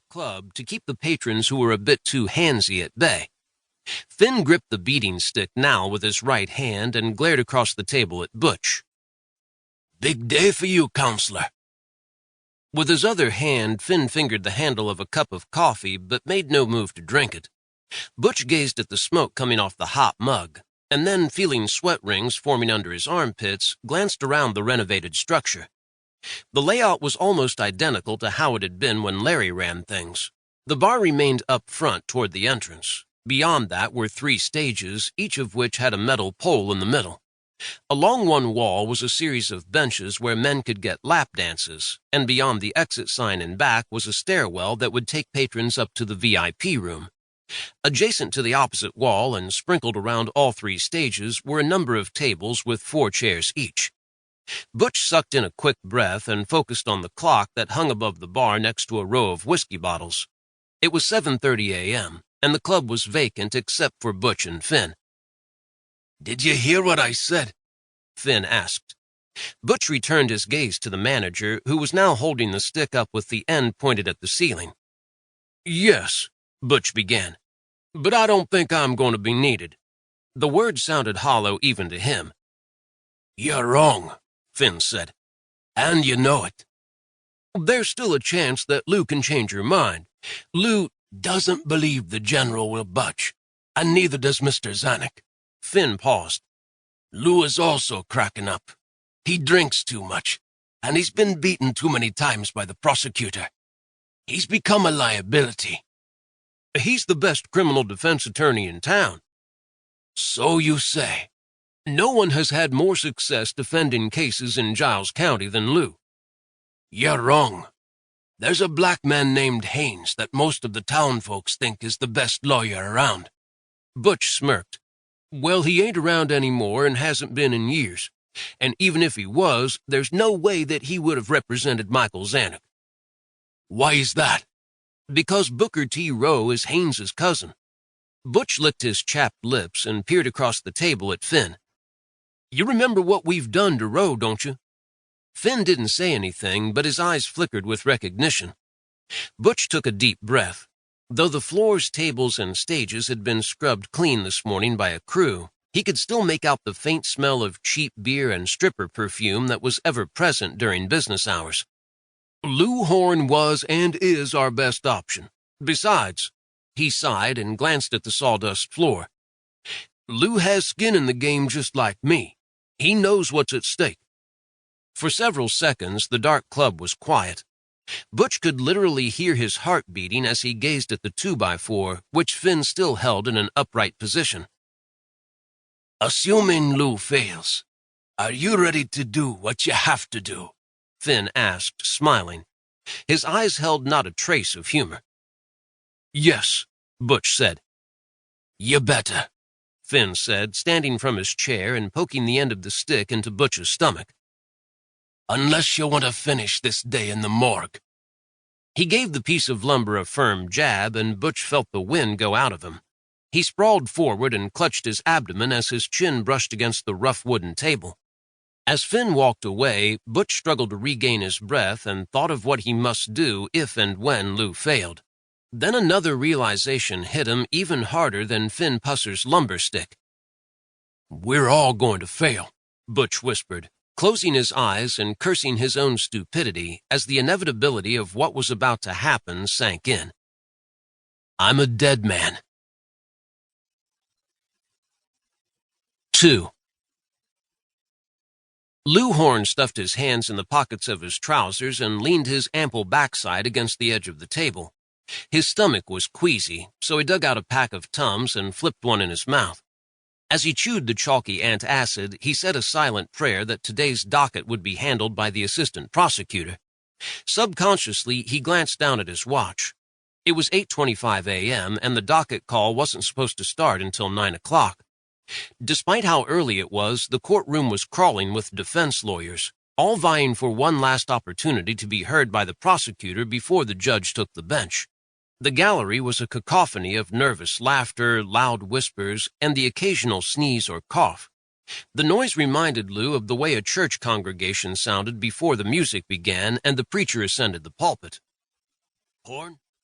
club to keep the patrons who were a bit too handsy at bay. Finn gripped the beating stick now with his right hand and glared across the table at Butch. "Big day for you, counselor." With his other hand, Finn fingered the handle of a cup of coffee, but made no move to drink it. Butch gazed at the smoke coming off the hot mug, and then, feeling sweat rings forming under his armpits, glanced around the renovated structure. The layout was almost identical to how it had been when Larry ran things. The bar remained up front toward the entrance. Beyond that were 3 stages, each of which had a metal pole in the middle. Along one wall was a series of benches where men could get lap dances, and beyond the exit sign in back was a stairwell that would take patrons up to the VIP room. Adjacent to the opposite wall and sprinkled around all 3 stages were a number of tables with 4 chairs each. Butch sucked in a quick breath and focused on the clock that hung above the bar next to a row of whiskey bottles. It was 7:30 a.m., and the club was vacant except for Butch and Finn. "Did you hear what I said?" Finn asked. Butch returned his gaze to the manager, who was now holding the stick up with the end pointed at the ceiling. "Yes," Butch began, "but I don't think I'm going to be needed." The words sounded hollow even to him. "You're wrong," Finn said, "and you know it." "There's still a chance that Lou can change her mind. Lou doesn't believe the general will budge, and neither does Mr. Zanuck." Finn paused. "Lou is also cracking up. He drinks too much, and he's been beaten too many times by the prosecutor. He's become a liability." "He's the best criminal defense attorney in town." "So you say." "No one has had more success defending cases in Giles County than Lou." "You're wrong. There's a black man named Haynes that most of the town folks think is the best lawyer around." Butch smirked. "Well, he ain't around anymore and hasn't been in years. And even if he was, there's no way that he would have represented Michael Zanuck." "Why is that?" "Because Booker T. Rowe is Haynes's cousin." Butch licked his chapped lips and peered across the table at Finn. "You remember what we've done to Rowe, don't you?" Finn didn't say anything, but his eyes flickered with recognition. Butch took a deep breath. Though the floors, tables, and stages had been scrubbed clean this morning by a crew, he could still make out the faint smell of cheap beer and stripper perfume that was ever present during business hours. "Lou Horn was and is our best option. Besides," he sighed and glanced at the sawdust floor, "Lou has skin in the game just like me. He knows what's at stake." For several seconds, the dark club was quiet. Butch could literally hear his heart beating as he gazed at the 2x4, which Finn still held in an upright position. "Assuming Lou fails, are you ready to do what you have to do?" Finn asked, smiling. His eyes held not a trace of humor. "Yes," Butch said. "You better," Finn said, standing from his chair and poking the end of the stick into Butch's stomach. "Unless you want to finish this day in the morgue." He gave the piece of lumber a firm jab, and Butch felt the wind go out of him. He sprawled forward and clutched his abdomen as his chin brushed against the rough wooden table. As Finn walked away, Butch struggled to regain his breath and thought of what he must do if and when Lou failed. Then another realization hit him even harder than Finn Pusser's lumber stick. "We're all going to fail," Butch whispered, closing his eyes and cursing his own stupidity as the inevitability of what was about to happen sank in. "I'm a dead man." 2. Lou Horn stuffed his hands in the pockets of his trousers and leaned his ample backside against the edge of the table. His stomach was queasy, so he dug out a pack of Tums and flipped one in his mouth. As he chewed the chalky antacid, he said a silent prayer that today's docket would be handled by the assistant prosecutor. Subconsciously, he glanced down at his watch. It was 8:25 a.m., and the docket call wasn't supposed to start until 9 o'clock. Despite how early it was, the courtroom was crawling with defense lawyers, all vying for one last opportunity to be heard by the prosecutor before the judge took the bench. The gallery was a cacophony of nervous laughter, loud whispers, and the occasional sneeze or cough. The noise reminded Lou of the way a church congregation sounded before the music began and the preacher ascended the pulpit. "Horn?"